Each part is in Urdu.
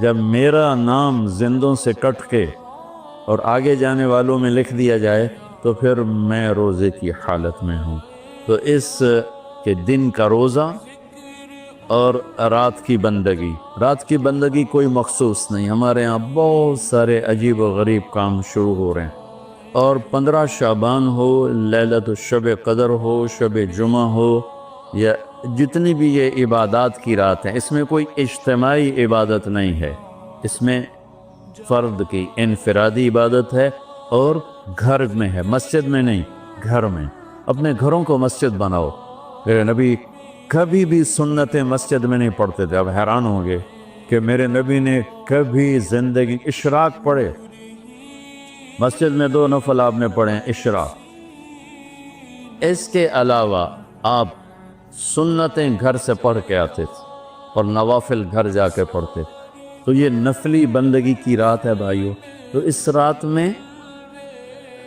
جب میرا نام زندوں سے کٹ کے اور آگے جانے والوں میں لکھ دیا جائے تو پھر میں روزے کی حالت میں ہوں۔ تو اس کے دن کا روزہ اور رات کی بندگی کوئی مخصوص نہیں، ہمارے ہاں بہت سارے عجیب و غریب کام شروع ہو رہے ہیں، اور 15 شعبان ہو، لیلۃ الشب قدر ہو، شب جمعہ ہو، یا جتنی بھی یہ عبادات کی رات ہیں، اس میں کوئی اجتماعی عبادت نہیں ہے، اس میں فرد کی انفرادی عبادت ہے، اور گھر میں ہے، مسجد میں نہیں، گھر میں۔ اپنے گھروں کو مسجد بناؤ۔ میرے نبی کبھی بھی سنتیں مسجد میں نہیں پڑھتے تھے۔ اب حیران ہوں گے کہ میرے نبی نے کبھی زندگی اشراق پڑھے؟ مسجد میں 2 نفل آپ نے پڑھے ہیں، اشراق۔ اس کے علاوہ آپ سنتیں گھر سے پڑھ کے آتے تھے اور نوافل گھر جا کے پڑھتے تھے۔ تو یہ نفلی بندگی کی رات ہے بھائیو۔ تو اس رات میں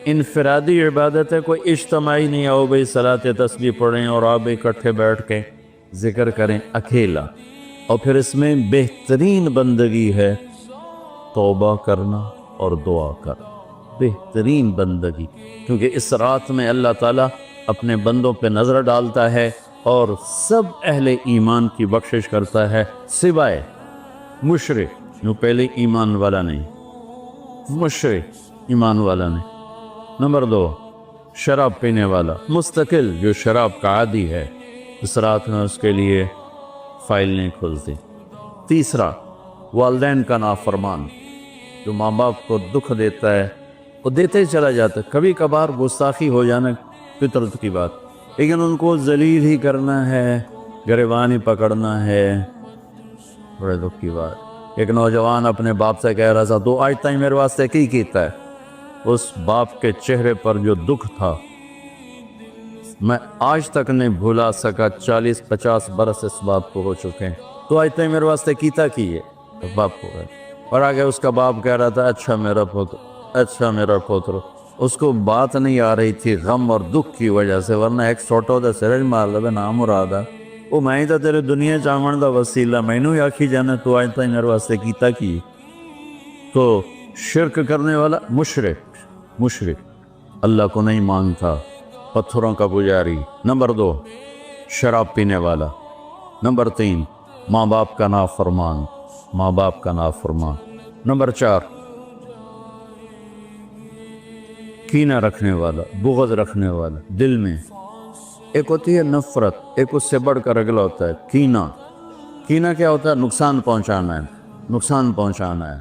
انفرادی عبادت ہے، کوئی اجتماعی نہیں آؤ بھئی صلاۃ تسبیح پڑھیں اور آپ اکٹھے بیٹھ کے ذکر کریں، اکیلا۔ اور پھر اس میں بہترین بندگی ہے توبہ کرنا اور دعا کرنا، بہترین بندگی، کیونکہ اس رات میں اللہ تعالیٰ اپنے بندوں پہ نظر ڈالتا ہے اور سب اہل ایمان کی بخشش کرتا ہے، سوائے مشرک جو پہلے ایمان والا نہیں، مشرک ایمان والا نہیں۔ نمبر 2، شراب پینے والا مستقل جو شراب کا عادی ہے، اس رات میں اس کے لیے فائل نہیں کھلتی۔ تیسرا، والدین کا نافرمان جو ماں باپ کو دکھ دیتا ہے، وہ دیتے ہی چلا جاتا ہے، کبھی کبھار گستاخی ہو جانا فطرت کی بات، لیکن ان کو ذلیل ہی کرنا ہے، گریبان ہی پکڑنا ہے، بڑے دکھ کی بات۔ ایک نوجوان اپنے باپ سے کہہ رہا تھا تو آج تک میرے واسطے کی کیتا ہے؟ اس باپ کے چہرے پر جو دکھ تھا میں آج تک نہیں بھولا سکا، 40-50 برس اس بات کو ہو چکے ہیں، تو آج تک میرے واسطے کیتا کی ہے؟ تو باپ کو ہے، اور آگے اس کا باپ کہہ رہا تھا اچھا میرا پوتر، اچھا میرا پوتر۔ اس کو بات نہیں آ رہی تھی غم اور دکھ کی وجہ سے، ورنہ ایک سوٹو دا سرج مار لبے نام مرادہ، وہ میں ہی تا تیرے دنیا چاہمن دا وسیلہ، میں نو آکھی جانا تو آج تک میرے واسطے کیتا کی؟ تو شرک کرنے والا مشرک اللہ کو نہیں مانتا، پتھروں کا پجاری۔ نمبر 2، شراب پینے والا۔ نمبر 3، ماں باپ کا نافرمان، نمبر 4، کینہ رکھنے والا، بغض رکھنے والا دل میں۔ ایک ہوتی ہے نفرت، ایک اس سے بڑھ کر اگلا ہوتا ہے کینہ کیا ہوتا ہے؟ نقصان پہنچانا ہے،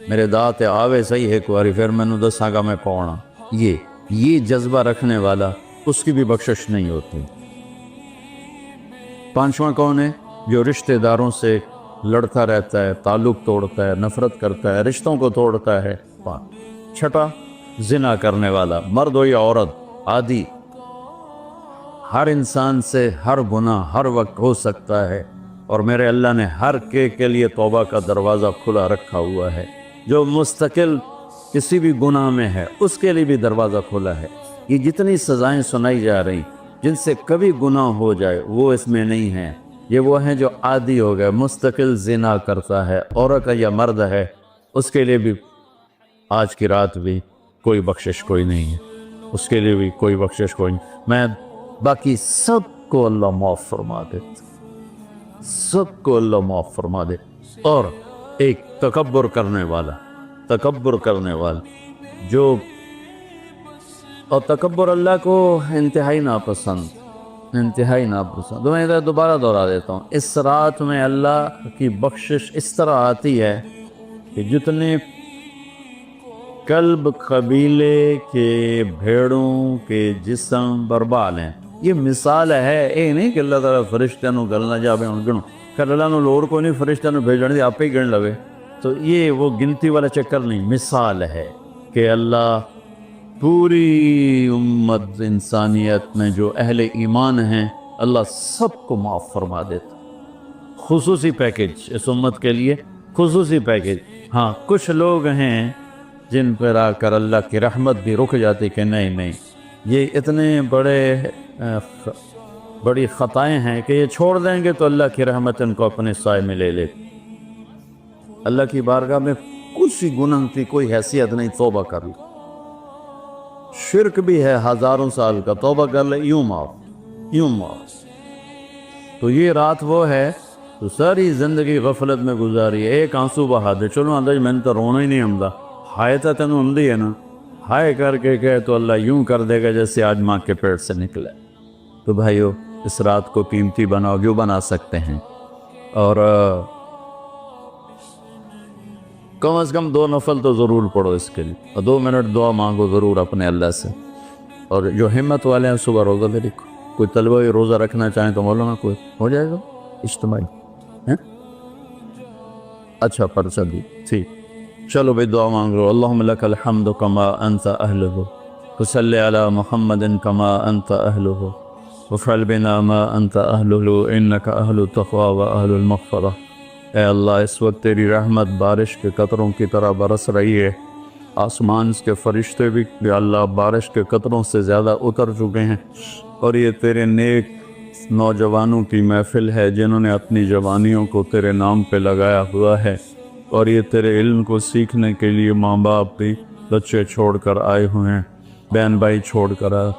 میرے دانت آوے صحیح ایک باری پھر میں نے دساں گا میں پونا، یہ جذبہ رکھنے والا، اس کی بھی بخشش نہیں ہوتی۔ 5واں کون ہے؟ جو رشتہ داروں سے لڑتا رہتا ہے، تعلق توڑتا ہے، نفرت کرتا ہے، رشتوں کو توڑتا ہے۔ 6، زنا کرنے والا، مرد ہو یا عورت، عادی، ہر انسان سے ہر گناہ ہر وقت ہو سکتا ہے، اور میرے اللہ نے ہر کے لیے توبہ کا دروازہ کھلا رکھا ہوا ہے۔ جو مستقل کسی بھی گناہ میں ہے اس کے لیے بھی دروازہ کھلا ہے۔ یہ جتنی سزائیں سنائی جا رہی جن سے کبھی گناہ ہو جائے وہ اس میں نہیں ہیں، یہ وہ ہیں جو عادی ہو گئے، مستقل زنا کرتا ہے، عورت ہے یا مرد ہے، اس کے لیے بھی آج کی رات بھی کوئی بخشش کوئی نہیں ہے، اس کے لیے بھی کوئی بخشش کوئی نہیں۔ میں باقی سب کو اللہ معاف فرما دے، سب کو اللہ معاف فرما دے۔ اور ایک تکبر کرنے والا جو، اور تکبر اللہ کو انتہائی ناپسند۔ تو میں ادھر دوبارہ دہرا دیتا ہوں، اس رات میں اللہ کی بخشش اس طرح آتی ہے کہ جتنے کلب قبیلے کے بھیڑوں کے جسم برباد ہیں، یہ مثال ہے، اے نہیں کہ اللہ تعالیٰ فرشتہ نو گلنا جاوے ان گنو، کہ اللہ نو لوڑ کو نہیں فرشتہ نو بھیجنے دی، آپ ہی گن لوے، تو یہ وہ گنتی والا چکر نہیں، مثال ہے کہ اللہ پوری امت انسانیت میں جو اہل ایمان ہیں اللہ سب کو معاف فرما دیتا۔ خصوصی پیکج اس امت کے لیے، خصوصی پیکج۔ ہاں کچھ لوگ ہیں جن پر آ کر اللہ کی رحمت بھی رک جاتی کہ نہیں یہ اتنے بڑی خطائیں ہیں کہ یہ چھوڑ دیں گے تو اللہ کی رحمت ان کو اپنے سائے میں لے لے۔ اللہ کی بارگاہ میں کچھ ہی گناہ کی کوئی حیثیت نہیں، توبہ کر لے. شرک بھی ہے ہزاروں سال کا، توبہ کر لے یوں معاف، یوں معاف. تو یہ رات وہ ہے تو ساری زندگی غفلت میں گزاری ہے. ایک آنسو بہا دے، چلو اندر میں نے تو رونا ہی نہیں ہمدا، ہائے تا تینوں ہمدی ہے نا، ہائے کر کے کہے تو اللہ یوں کر دے گا جیسے آج ماں کے پیٹ سے نکلے. تو بھائیو اس رات کو قیمتی بناؤ جو بنا سکتے ہیں، اور کم از کم 2 نفل تو ضرور پڑھو اس کے لیے، اور 2 منٹ دعا مانگو ضرور اپنے اللہ سے. اور جو ہمت والے ہیں صبح روزہ بھی رکھو. کوئی طلبہ روزہ رکھنا چاہیں تو مولانا کوئی ہو جائے گا اجتماعی ہیں؟ اچھا پرچہ دی ٹھیک. چلو بھائی دعا مانگ لو. اللہم لک الحمد کما انت اہلہ، وصلی علی محمد کما انت اہلہ، وفعل بنا ما انت اہلہ انک اہل التقوی و اہل المغفرہ. اے اللہ اس وقت تیری رحمت بارش کے قطروں کی طرح برس رہی ہے. آسمان کے فرشتے بھی یا اللہ بارش کے قطروں سے زیادہ اتر چکے ہیں، اور یہ تیرے نیک نوجوانوں کی محفل ہے جنہوں نے اپنی جوانیوں کو تیرے نام پہ لگایا ہوا ہے، اور یہ تیرے علم کو سیکھنے کے لیے ماں باپ بھی بچے چھوڑ کر آئے ہوئے ہیں، بہن بھائی چھوڑ کر آئے.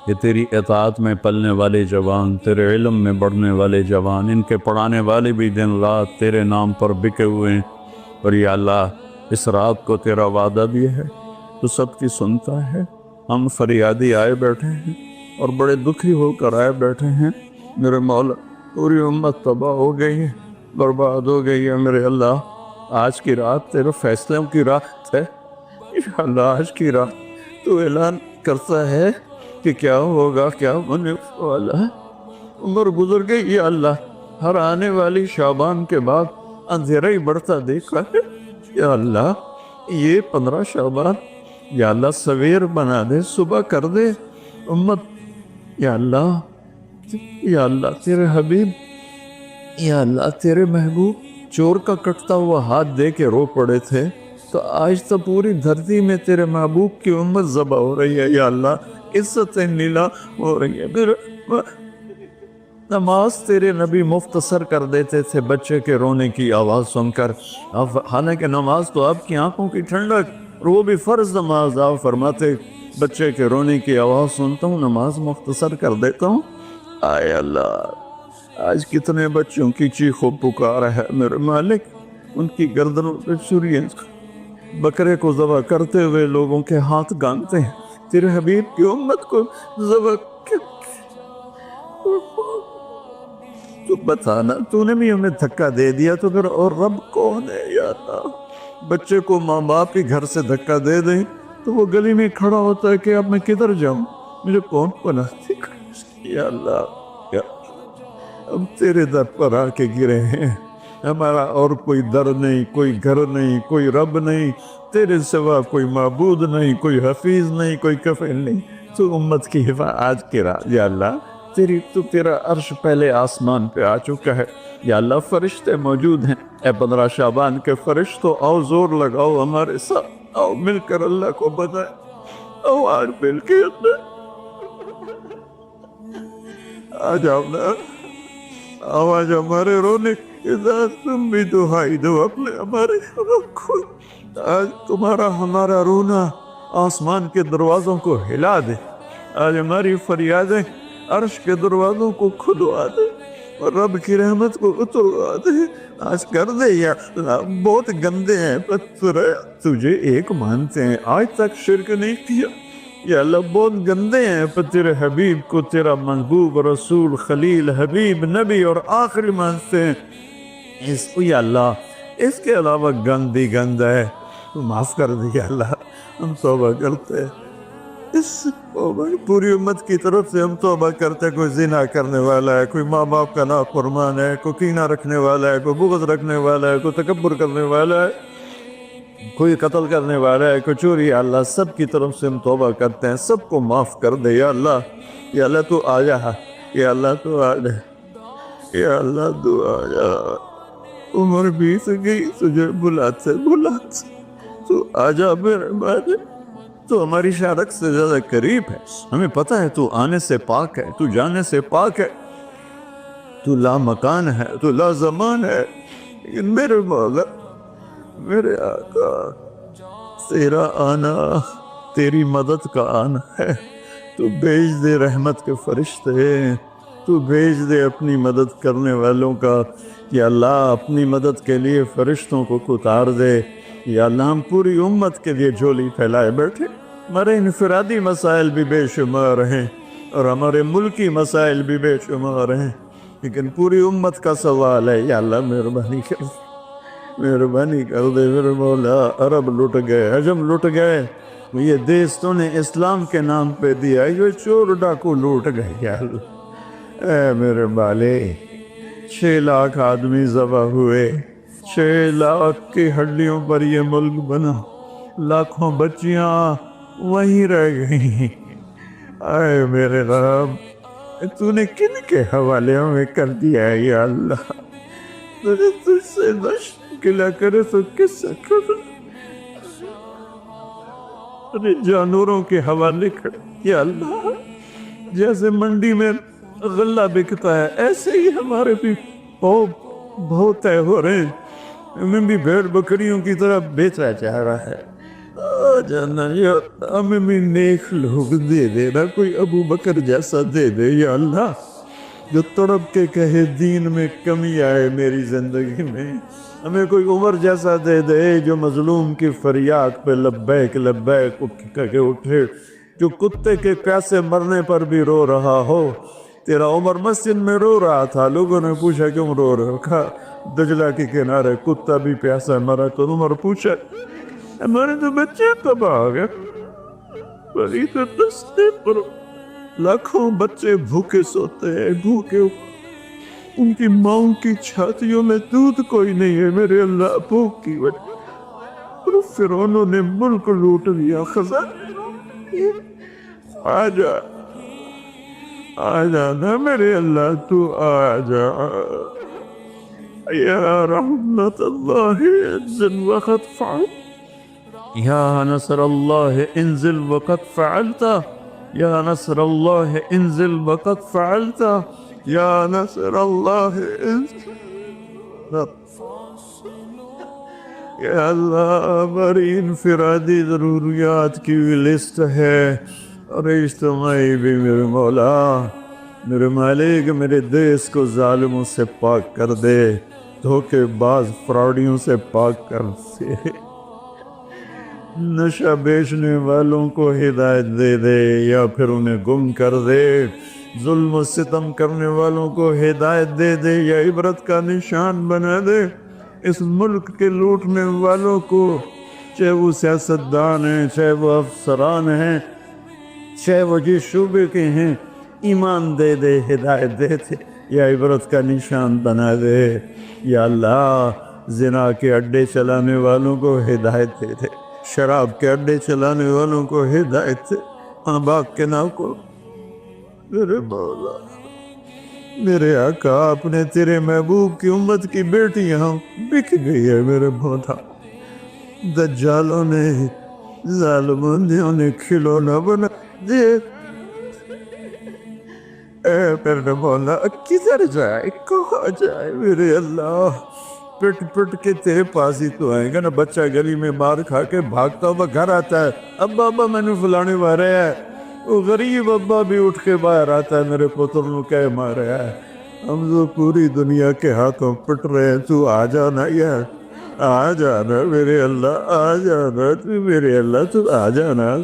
یہ تیری اطاعت میں پلنے والے جوان، تیرے علم میں بڑھنے والے جوان، ان کے پڑھانے والے بھی دن رات تیرے نام پر بکے ہوئے ہیں. اور یا اللہ اس رات کو تیرا وعدہ بھی ہے تو سب کی سنتا ہے. ہم فریادی آئے بیٹھے ہیں اور بڑے دکھی ہو کر آئے بیٹھے ہیں. میرے مولا پوری امت تباہ ہو گئی ہے، برباد ہو گئی ہے. میرے اللہ آج کی رات تیرے فیصلوں کی رات ہے. یا اللہ آج کی رات تو اعلان کرتا ہے کہ کیا ہوگا کیا ہونے والا ہے. عمر گزر گئی یا اللہ، ہر آنے والی شعبان کے بعد اندھیرا ہی بڑھتا دیکھا ہے. یا اللہ یہ 15 شعبان یا اللہ سویر بنا دے، صبح کر دے امت. یا اللہ تیرے حبیب، یا اللہ تیرے محبوب چور کا کٹتا ہوا ہاتھ دے کے رو پڑے تھے، تو آج تو پوری دھرتی میں تیرے محبوب کی امت ذبح ہو رہی ہے. یا اللہ عزتیں نیلا ہو رہی ہے. نماز تیرے نبی مختصر کر دیتے تھے بچے کے رونے کی آواز سن کر، حالانکہ نماز تو آپ کی آنکھوں کی ٹھنڈک، اور وہ بھی فرض نماز. آپ فرماتے بچے کے رونے کی آواز سنتا ہوں نماز مختصر کر دیتا ہوں. آئے اللہ آج کتنے بچوں کی چیخ و پکار ہے میرے مالک. ان کی گردنوں پہ چھریاں، بکرے کو ذبح کرتے ہوئے لوگوں کے ہاتھ گانتے ہیں. تیرے حبیب کی امت کو ذبح تو بتانا، تو نے بھی ہمیں دھکا دے دیا تو پھر اور رب کون ہے. یا اللہ بچے کو ماں باپ کے گھر سے دھکا دے دیں تو وہ گلی میں کھڑا ہوتا ہے کہ اب میں کدھر جاؤں، مجھے کون پناہ. یا اللہ ہم تیرے در پر آ کے گرے ہیں. ہمارا اور کوئی در نہیں، کوئی گھر نہیں، کوئی رب نہیں، تیرے سوا کوئی معبود نہیں، کوئی حفیظ نہیں، کوئی کفیل نہیں. تو امت کی حفاظت آج کے رات یا اللہ تیرا عرش پہلے آسمان پہ آ چکا ہے. یا اللہ فرشتے موجود ہیں. اے 15 شعبان کے فرشتوں آؤ زور لگاؤ ہمارے ساتھ، آؤ مل کر اللہ کو بتائیں، آؤ آج مل کے آ جاؤ نا، آواز ہمارے رونے تم بھی دہائی دو اپنے ہمارے کو. آج تمہارا ہمارا رونا آسمان کے دروازوں کو ہلا دے. آج ہماری فریادیں عرش کے دروازوں کو کھلوا دے اور رب کی رحمت کو اتروا دے. آج کر دے یا اللہ. بہت گندے ہیں پتھر، تجھے ایک مانتے ہیں، آج تک شرک نہیں کیا. یا اللہ بہت گندے ہیں پر تیرے حبیب کو تیرا محبوب رسول خلیل حبیب نبی اور آخری مانتے ہیں. اس کو یا اللہ اس کے علاوہ گندی گند ہے، تو معاف کر دے. یا اللہ ہم توبہ کرتے ہیں، اس پوری امت کی طرف سے ہم توبہ کرتے ہیں. کوئی زنا کرنے والا ہے، کوئی ماں باپ کا نافرمان ہے، کوئی کینہ رکھنے والا ہے، کوئی بغض رکھنے والا ہے، کوئی تکبر کرنے والا ہے، کوئی قتل کرنے والا ہے، کوئی چوری. یا اللہ سب کی طرف سے ہم توبہ کرتے ہیں، سب کو معاف کر دے. یا اللہ تو آ جا. یا اللہ تو آ جا. یا اللہ تو آ جا. عمر بیت گئی، تجھے بلاتے تو آ جا میرے بھائی. تو ہماری شارک سے زیادہ قریب ہے. ہمیں پتہ ہے تو آنے سے پاک ہے، تو جانے سے پاک ہے، تو لا مکان ہے، تو لا زمان ہے. لیکن میرے مولا میرے آقا تیرا آنا تیری مدد کا آنا ہے، تو بھیج دے رحمت کے فرشتے، تو بھیج دے اپنی مدد کرنے والوں کا، یا اللہ اپنی مدد کے لیے فرشتوں کو اتار دے، یا اللہ ہم پوری امت کے لیے جھولی پھیلائے بیٹھے، ہمارے انفرادی مسائل بھی بے شمار ہیں اور ہمارے ملکی مسائل بھی بے شمار ہیں، لیکن پوری امت کا سوال ہے، یا اللہ مہربانی کر مہربانی کر دے میرے مولا۔ عرب لٹ گئے، عجم لٹ گئے، یہ دیس تو نے اسلام کے نام پہ دیا، یہ چور ڈاکو لوٹ گئے، یا اللہ اے میرے بالے، 6 لاکھ آدمی ذبح ہوئے، 6 لاکھ کی ہڈیوں پر یہ ملک بنا، لاکھوں بچیاں وہیں رہ گئیں۔ اے میرے رب، تو نے کن کے حوالے میں کر دیا ہے یا اللہ؟ تجھ سے نہ گلا کرے تو کس سے کرے؟ جانوروں کے حوالے کر یا اللہ، جیسے منڈی میں غلہ بکتا ہے ایسے ہی ہمارے بھی بہت طے ہو رہے ہیں، ہمیں بھی بھیڑ بکریوں کی طرح بیچا جا رہا ہے۔ جانا یا ہمیں بھی نیک لوگ دے دے نا، کوئی ابو بکر جیسا دے دے یا اللہ، جو تڑپ کے کہے دین میں کمی آئے میری زندگی میں، ہمیں کوئی عمر جیسا دے دے جو مظلوم کی فریاد پہ لبیک لبیک کہہ اٹھے، جو کتے کے پیاسے مرنے پر بھی رو رہا ہو۔ تیرا عمر مسجد میں رو رہا تھا، لوگوں نے پوچھا کیوں رو رہے ہو؟ کہا دجلہ کے کنارے کتا بھی پیاسا مرا، تو عمر پوچھا ہمارے تو بچے تباہ ہو گئے، بڑی تو دستے پر لاکھوں بچے بھوکے سوتے ہیں، بھوکے ان کی ماؤں کی چھاتیوں میں دودھ کوئی نہیں ہے میرے اللہ، بھوک کی وجہ۔ اور فرعونوں نے ملک لوٹ لیا، خزانے آ جا نا میرے اللہ، تو آ جا یا رحمت اللہ انزل وقت فعلت، یا نصر اللہ انزل وقت فعلت، یا نصر اللہ انزل وقت فعلت، یا نصر اللہ انزل۔ یا اللہ ہماری انفرادی ضروریات کی بھی لسٹ ہے اور اجتماعی بھی، میرے مولا میرے مالک، میرے دیس کو ظالموں سے پاک کر دے، دھوکے باز فراڈیوں سے پاک کر دے، نشہ بیچنے والوں کو ہدایت دے دے یا پھر انہیں گم کر دے، ظلم و ستم کرنے والوں کو ہدایت دے دے یا عبرت کا نشان بنا دے، اس ملک کے لوٹنے والوں کو، چاہے وہ سیاستدان ہیں، چاہے وہ افسران ہیں، چاہے وہ جس شعبے کے ہیں، ایمان دے دے، ہدایت دے دے یا عبرت کا نشان بنا دے، یا اللہ زنا کے اڈے چلانے والوں کو ہدایت دے دے، شراب کے اڈے چلانے والوں کو ہدایت دے، ماں باپ کے نام کو، میرے مولا میرے آقا، اپنے تیرے محبوب کی امت کی بیٹیاں بک گئی ہے میرے مولا، دجالوں نے ظالموں نے انہیں کھلونا بنا دے، اے میرے مولا کدھر جائے، کہاں جائے میرے اللہ؟ پٹ پٹ کے تیرے پاس ہی تو آئیں گا نا، بچہ گلی میں مار کھا کے بھاگتا ہوا گھر آتا ہے، ابا ابا میں نے فلانے مارے ہے، وہ غریب ابا بھی اٹھ کے باہر آتا ہے، میرے پتر نو کہہ مارے ہے، ہم تو پوری دنیا کے ہاتھوں پٹ رہے ہیں، تو آ جانا یار، آ جانا میرے اللہ، آ جانا تو میرے اللہ، تو آ جانا،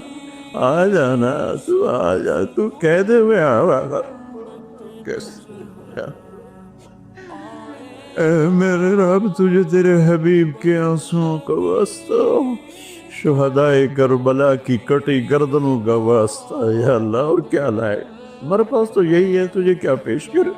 آ جانا، تو آ جا، تو کہہ دے میں آگا کیسے؟ اے میرے رب، تجھے تیرے حبیب کے آنسوں کا واسطہ، شہدائے کربلا کی کٹی گردنوں کا واسطہ، یا اللہ اور کیا لائے؟ ہمارے پاس تو یہی ہے، تجھے کیا پیش کرے؟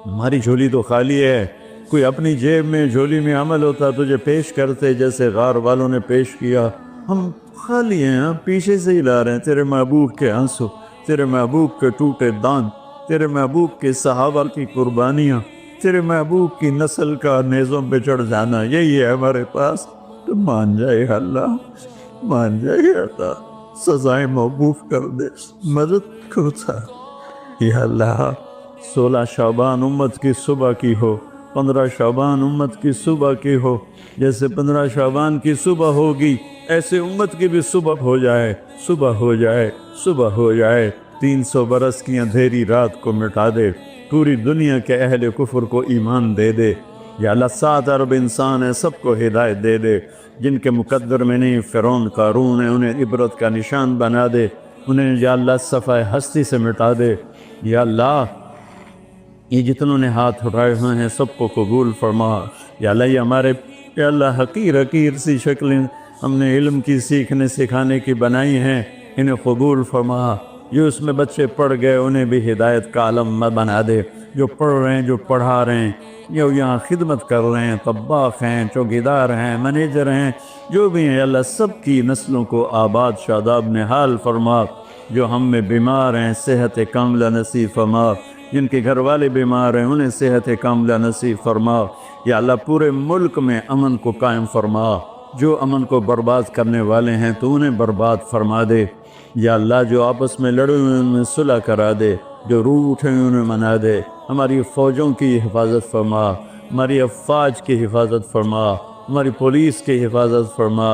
ہماری جھولی تو خالی ہے، کوئی اپنی جیب میں جھولی میں عمل ہوتا تجھے پیش کرتے، جیسے غار والوں نے پیش کیا، ہم خالی ہیں، ہم پیچھے سے ہی لا رہے ہیں تیرے محبوب کے آنسو، تیرے محبوب کے ٹوٹے دان، تیرے محبوب کے صحابہ کی قربانیاں، تیرے محبوب کی نسل کا نیزوں پہ چڑھ جانا، یہی ہے ہمارے پاس، تو مان جائے اللہ، مان جائے اللہ، سزائیں موقوف کر دے، مدد کو تھا یا اللہ۔ 16 شعبان امت کی صبح کی ہو، 15 شعبان امت کی صبح کی ہو، جیسے 15 شعبان کی صبح ہوگی ایسے امت کی بھی صبح ہو جائے، صبح ہو جائے، صبح ہو جائے۔ 300 برس کی اندھیری رات کو مٹا دے، پوری دنیا کے اہل کفر کو ایمان دے دے۔ یا اللہ 7 ارب انسان ہیں، سب کو ہدایت دے دے، جن کے مقدر میں نہیں فرعون قارون ہے انہیں عبرت کا نشان بنا دے، انہیں یا اللہ صفحہ ہستی سے مٹا دے۔ یا اللہ یہ جتنوں نے ہاتھ اٹھائے ہوئے ہیں سب کو قبول فرما۔ یا اللہ یہ ہمارے یا اللہ حقیر سی شکلیں ہم نے علم کی سیکھنے سکھانے کی بنائی ہیں، انہیں قبول فرما۔ جو اس میں بچے پڑھ گئے انہیں بھی ہدایت کا علم بنا دے، جو پڑھ رہے ہیں، جو پڑھا رہے ہیں، جو یہاں خدمت کر رہے ہیں، طباخ ہیں، چوکیدار ہیں، مینیجر ہیں، جو بھی ہیں اللہ سب کی نسلوں کو آباد شاداب نحال فرما۔ جو ہم میں بیمار ہیں صحت کاملہ نصیب فرما، جن کے گھر والے بیمار ہیں انہیں صحت کاملہ نصیب فرما۔ یا اللہ پورے ملک میں امن کو قائم فرما، جو امن کو برباد کرنے والے ہیں تو انہیں برباد فرما دے۔ یا اللہ جو آپس میں لڑے ہوئے ان میں صلح کرا دے، جو روٹھے ہیں انہیں منا دے۔ ہماری فوجوں کی حفاظت فرما، ہماری افواج کی حفاظت فرما، ہماری پولیس کی حفاظت فرما،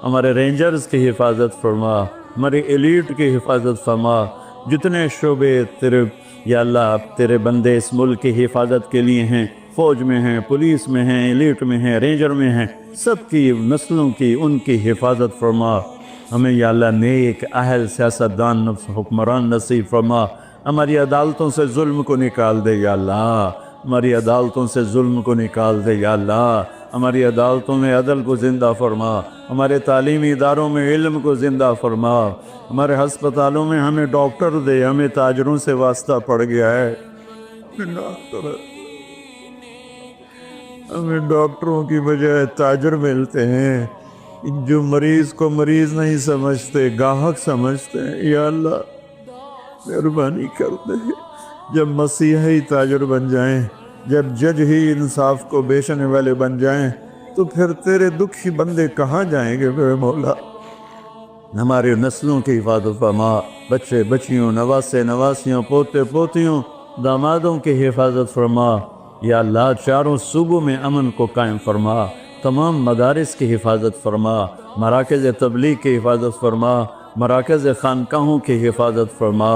ہمارے رینجرز کی حفاظت فرما، ہماری ایلیٹ کی حفاظت فرما۔ جتنے شعبے تیرے یا اللہ تیرے بندے اس ملک کی حفاظت کے لیے ہیں، فوج میں ہیں، پولیس میں ہیں، ایلیٹ میں ہیں، رینجر میں ہیں، سب کی نسلوں کی ان کی حفاظت فرما۔ ہمیں یا اللہ نیک اہل سیاستدان حکمران نصیب فرما۔ ہماری عدالتوں سے ظلم کو نکال دے یا اللہ، ہماری عدالتوں سے ظلم کو نکال دے یا اللہ، ہماری عدالتوں میں عدل کو زندہ فرما، ہمارے تعلیمی اداروں میں علم کو زندہ فرما، ہمارے ہسپتالوں میں ہمیں ڈاکٹر دے، ہمیں تاجروں سے واسطہ پڑ گیا ہے، ہمیں ڈاکٹروں کی بجائے تاجر ملتے ہیں، جو مریض کو مریض نہیں سمجھتے گاہک سمجھتے ہیں۔ یا اللہ مہربانی کر دے، جب مسیحی تاجر بن جائیں، جب جج ہی انصاف کو بیچنے والے بن جائیں تو پھر تیرے دکھی بندے کہاں جائیں گے میرے مولا۔ ہماری نسلوں کی حفاظت فرما، بچے بچیوں، نواسے نواسیوں، پوتے پوتیوں، دامادوں کی حفاظت فرما۔ یا اللہ چاروں صوبوں میں امن کو قائم فرما، تمام مدارس کی حفاظت فرما، مراکز تبلیغ کی حفاظت فرما، مراکز خانقاہوں کی حفاظت فرما۔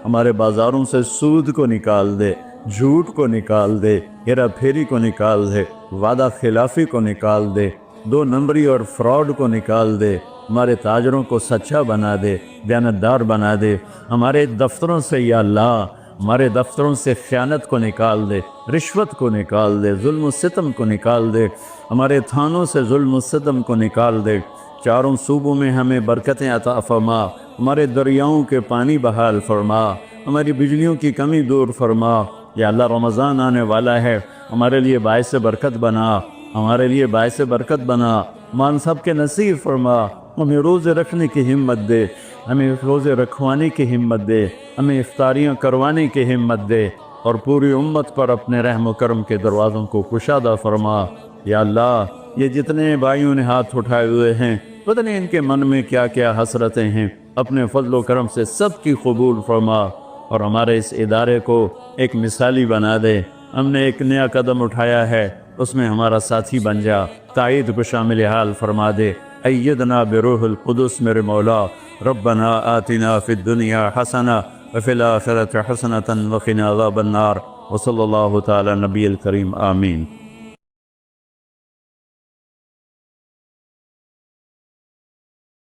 ہمارے بازاروں سے سود کو نکال دے، جھوٹ کو نکال دے، ہیرا پھیری کو نکال دے، وعدہ خلافی کو نکال دے، 2 نمبری اور فراڈ کو نکال دے، ہمارے تاجروں کو سچا بنا دے، دیانتدار بنا دے۔ ہمارے دفتروں سے یا اللہ ہمارے دفتروں سے خیانت کو نکال دے، رشوت کو نکال دے، ظلم و ستم کو نکال دے، ہمارے تھانوں سے ظلم و ستم کو نکال دے۔ چاروں صوبوں میں ہمیں برکتیں عطا فرما، ہمارے دریاؤں کے پانی بحال فرما، ہماری بجلیوں کی کمی دور فرما۔ یا اللہ رمضان آنے والا ہے، ہمارے لیے باعث برکت بنا، ہمارے لیے باعث برکت بنا، مان سب کے نصیب فرما۔ ہمیں روزے رکھنے کی ہمت دے، ہمیں روزے رکھوانے کی ہمت دے، ہمیں افطاریاں کروانے کی ہمت دے، اور پوری امت پر اپنے رحم و کرم کے دروازوں کو کشادہ فرما۔ یا اللہ یہ جتنے بھائیوں نے ہاتھ اٹھائے ہوئے ہیں پتہ نہیں ان کے من میں کیا کیا حسرتیں ہیں، اپنے فضل و کرم سے سب کی قبول فرما، اور ہمارے اس ادارے کو ایک مثالی بنا دے۔ ہم نے ایک نیا قدم اٹھایا ہے، اس میں ہمارا ساتھی بن جا، تائید کو شامل حال فرما دے۔ ایدنا بروح القدس میرے مولا، ربنا آتنا فی الدنیا حسنہ وفی الآخرۃ حسنۃ وقنا عذاب النار، وصلی اللہ تعالی نبی الکریم، آمین۔